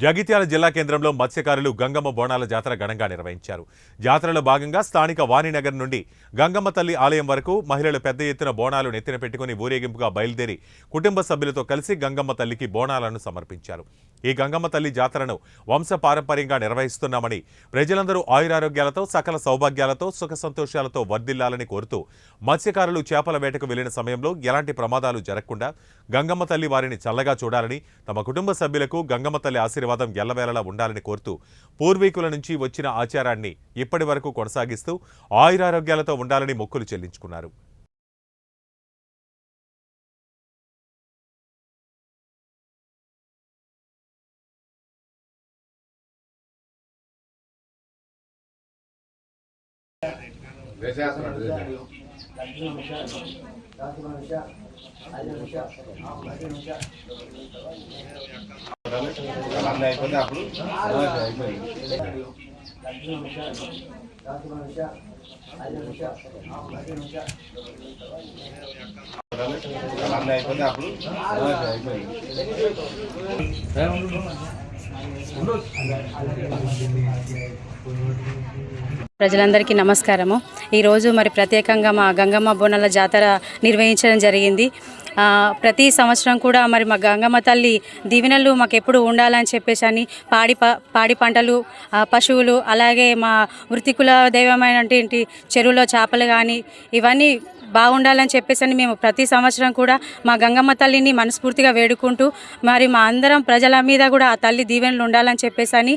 జగిత్యాల జిల్లా కేంద్రంలో మత్స్యకారులు గంగమ్మ బోనాల జాతర ఘనంగా నిర్వహించారు. జాతరలో భాగంగా స్థానిక వాణినగర్ నుండి గంగమ్మ తల్లి ఆలయం వరకు మహిళలు పెద్ద ఎత్తున బోనాలు నెత్తిన పెట్టుకుని ఊరేగింపుగా బయలుదేరి కుటుంబ సభ్యులతో కలిసి గంగమ్మ తల్లికి బోనాలను సమర్పించారు. ఈ గంగమ్మ తల్లి జాతరను వంశపారంపర్యంగా నిర్వహిస్తున్నామని, ప్రజలందరూ ఆయురారోగ్యాలతో సకల సౌభాగ్యాలతో సుఖ సంతోషాలతో వర్ధిల్లాలని కోరుతూ మత్స్యకారులు చేపల వేటకు వెళ్లిన సమయంలో ఎలాంటి ప్రమాదాలు జరగకుండా గంగమ్మ తల్లి వారిని చల్లగా చూడాలని, తమ కుటుంబ సభ్యులకు గంగమ్మ తల్లి ఆశీర్వాదం ఎల్లవేళలా ఉండాలని కోరుతూ పూర్వీకుల నుంచి వచ్చిన ఆచారాన్ని ఇప్పటి వరకు కొనసాగిస్తూ ఆయురారోగ్యాలతో ఉండాలని మొక్కులు చెల్లించుకున్నారు. ప్రజలందరికీ నమస్కారము. ఈరోజు మరి ప్రత్యేకంగా మా గంగమ్మ బోనాల జాతర నిర్వహించడం జరిగింది. ప్రతి సంవత్సరం కూడా మరి మా గంగమ్మ తల్లి దీవెనలు మాకు ఎప్పుడు ఉండాలని చెప్పేసి అని పాడి పంటలు, పశువులు, అలాగే మా వృత్తికుల దైవమైనటువంటి చెరువులో చేపలు కానీ ఇవన్నీ బాగుండాలని చెప్పేసి అని మేము ప్రతి సంవత్సరం కూడా మా గంగమ్మ తల్లిని మనస్ఫూర్తిగా వేడుకుంటూ మరి మా అందరం ప్రజల మీద కూడా ఆ తల్లి దీవెనలు ఉండాలని చెప్పేసి అని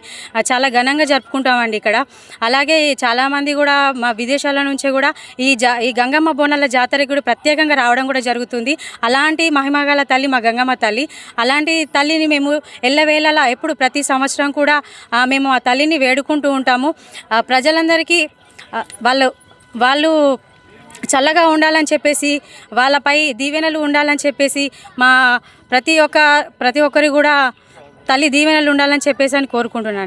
చాలా ఘనంగా జరుపుకుంటామండి ఇక్కడ. అలాగే చాలామంది కూడా మా విదేశాల నుంచి కూడా ఈ గంగమ్మ బోనాల జాతరకి కూడా ప్రత్యేకంగా రావడం కూడా జరుగుతుంది. అలాంటి మహిమగల తల్లి మా గంగమ్మ తల్లి. అలాంటి తల్లిని మేము ఎల్లవేళలా ఎప్పుడు ప్రతి సంవత్సరం కూడా మేము ఆ తల్లిని వేడుకుంటూ ఉంటాము. ప్రజలందరికీ వాళ్ళు చల్లగా ఉండాలని చెప్పేసి, వాళ్ళపై దీవెనలు ఉండాలని చెప్పేసి మా ప్రతి ఒక్కరి కూడా తల్లి దీవెనలు ఉండాలని చెప్పేసి అని కోరుకుంటున్నాను.